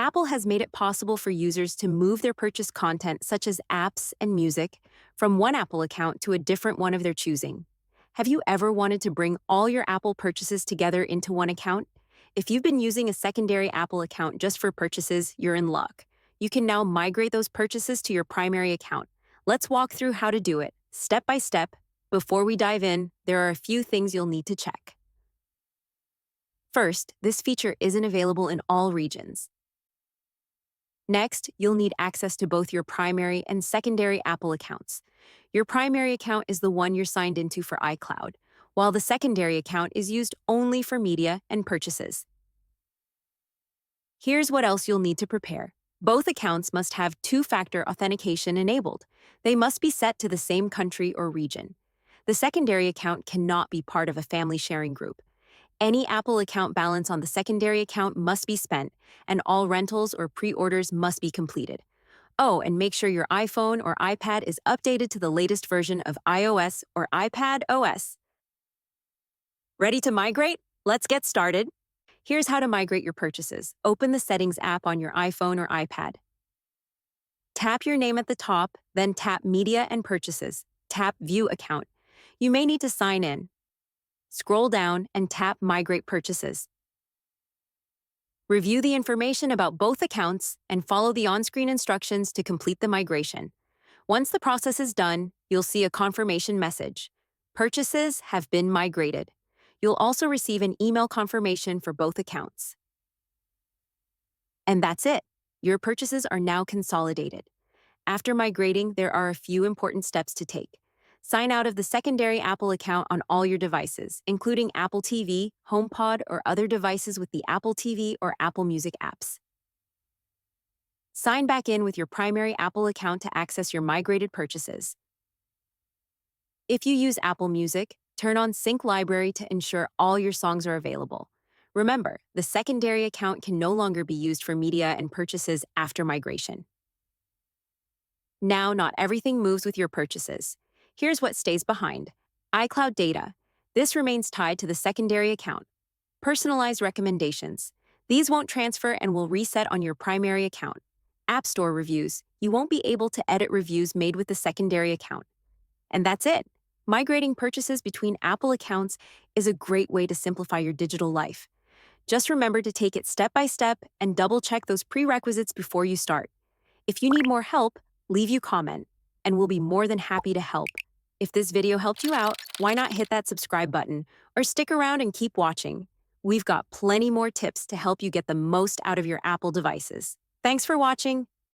Apple has made it possible for users to move their purchased content, such as apps and music, from one Apple account to a different one of their choosing. Have you ever wanted to bring all your Apple purchases together into one account? If you've been using a secondary Apple account just for purchases, you're in luck. You can now migrate those purchases to your primary account. Let's walk through how to do it, step by step. Before we dive in, there are a few things you'll need to check. First, this feature isn't available in all regions. Next, you'll need access to both your primary and secondary Apple accounts. Your primary account is the one you're signed into for iCloud, while the secondary account is used only for media and purchases. Here's what else you'll need to prepare. Both accounts must have two-factor authentication enabled. They must be set to the same country or region. The secondary account cannot be part of a family sharing group. Any Apple account balance on the secondary account must be spent, and all rentals or pre-orders must be completed. Oh, and make sure your iPhone or iPad is updated to the latest version of iOS or iPad OS. Ready to migrate? Let's get started. Here's how to migrate your purchases. Open the Settings app on your iPhone or iPad. Tap your name at the top, then tap Media and Purchases. Tap View Account. You may need to sign in. Scroll down and tap Migrate Purchases. Review the information about both accounts and follow the on-screen instructions to complete the migration. Once the process is done, you'll see a confirmation message. Purchases have been migrated. You'll also receive an email confirmation for both accounts. And that's it. Your purchases are now consolidated. After migrating, there are a few important steps to take. Sign out of the secondary Apple account on all your devices, including Apple TV, HomePod, or other devices with the Apple TV or Apple Music apps. Sign back in with your primary Apple account to access your migrated purchases. If you use Apple Music, turn on Sync Library to ensure all your songs are available. Remember, the secondary account can no longer be used for media and purchases after migration. Now, not everything moves with your purchases. Here's what stays behind. iCloud data. This remains tied to the secondary account. Personalized recommendations. These won't transfer and will reset on your primary account. App Store reviews. You won't be able to edit reviews made with the secondary account. And that's it. Migrating purchases between Apple accounts is a great way to simplify your digital life. Just remember to take it step by step and double-check those prerequisites before you start. If you need more help, leave your comment, and we'll be more than happy to help. If this video helped you out, why not hit that subscribe button or stick around and keep watching? We've got plenty more tips to help you get the most out of your Apple devices. Thanks for watching.